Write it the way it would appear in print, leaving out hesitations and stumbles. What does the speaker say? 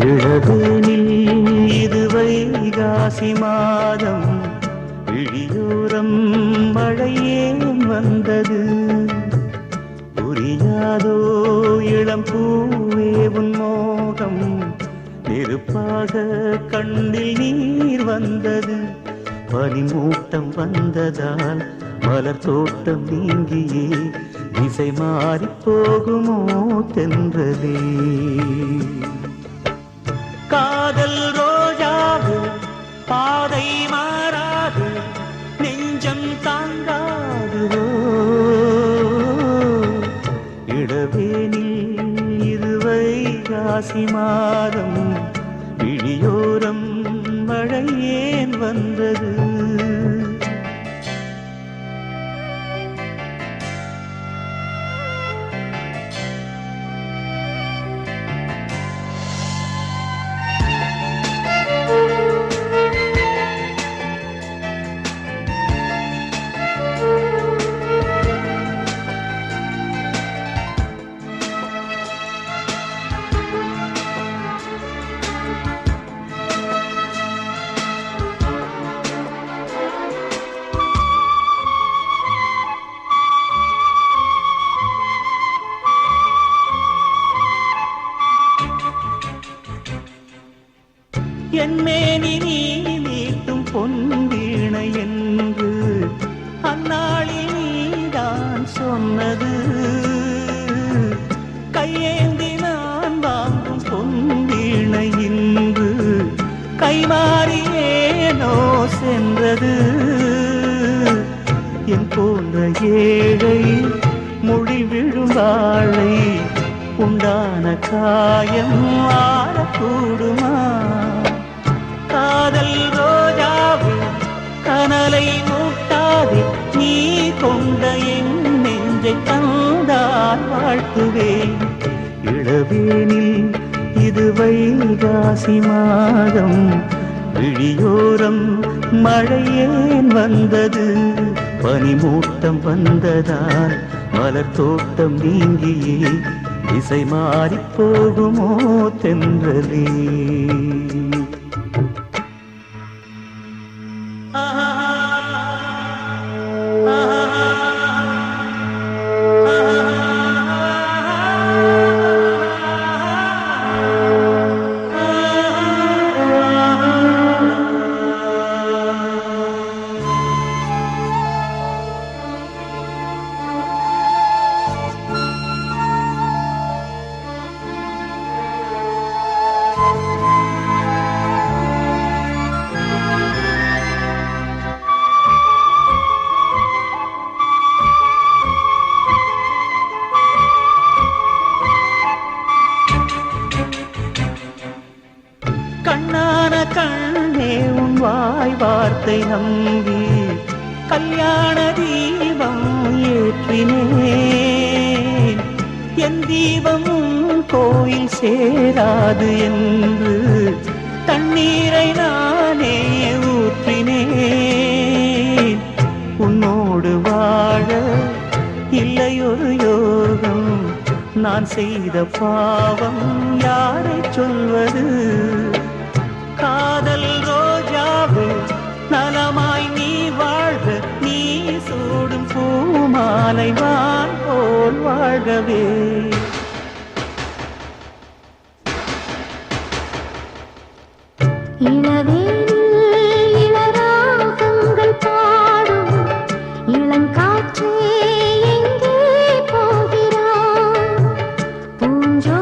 இளவேனில் இது வைகாசி மாதம் விழியோரம் மழையேன் வந்தது புரியாதோ இளம் பூவே உன் மோகம் நெருப்பாக கண்ணில் நீர் வந்தது பனிமூட்டம் வந்ததால் மலர் தோட்டம் நீங்கியே திசை மாறி போகுமோ தென்றலே காதல் ரோஜாவு பாதை மாறாது நெஞ்சம் தாங்காது இடவேனில் இது வைகாசி மாதம் விழியோரம் மழை ஏன் வந்தது என்னேனி நீ மீட்டும் பொன்வீணை என்று அந்நாளில் நீதான் சொன்னது கையேந்தி நான் வாங்கும் பொன்வீணை இன்று கைமாறியேனோ சென்றது என் போன்ற ஏழை மொழி விழும் வாழை உண்டான காயம் ஆறக்கூடுமா காதல் ரோஜாவு கனலை மூட்டாதே நீ கொண்ட என் நெஞ்சை தந்தால் வாழ்த்துவேன் இளவேனில் இது வைகாசி மாதம் விழியோரம் மழையேன் வந்தது பனிமூட்டம் வந்ததால் மலர் தோட்டம் நீங்கியே திசை மாறி போகுமோ தென்றலே கண்ணான கண்ணே உன் வாய் வார்த்தை நம்பி கல்யாண தீபம் ஏற்றினேன் என் தீபமும் கோயில் சேராது என்று தண்ணீரை நானே ஊற்றினேன் உன்னோடு வாழ இல்லை ஒரு யோகம் நான் செய்த பாவம் யாரை சொல்வது காதல் ரோஜாவு நலமாய் நீ வாழ்க நீ சூடும் பூமாலை வான் போல் வாழ்கவே இளராகங்கள் பாடும் இளங்காற்றே எங்கே போகிறாய் பூஞ்சோ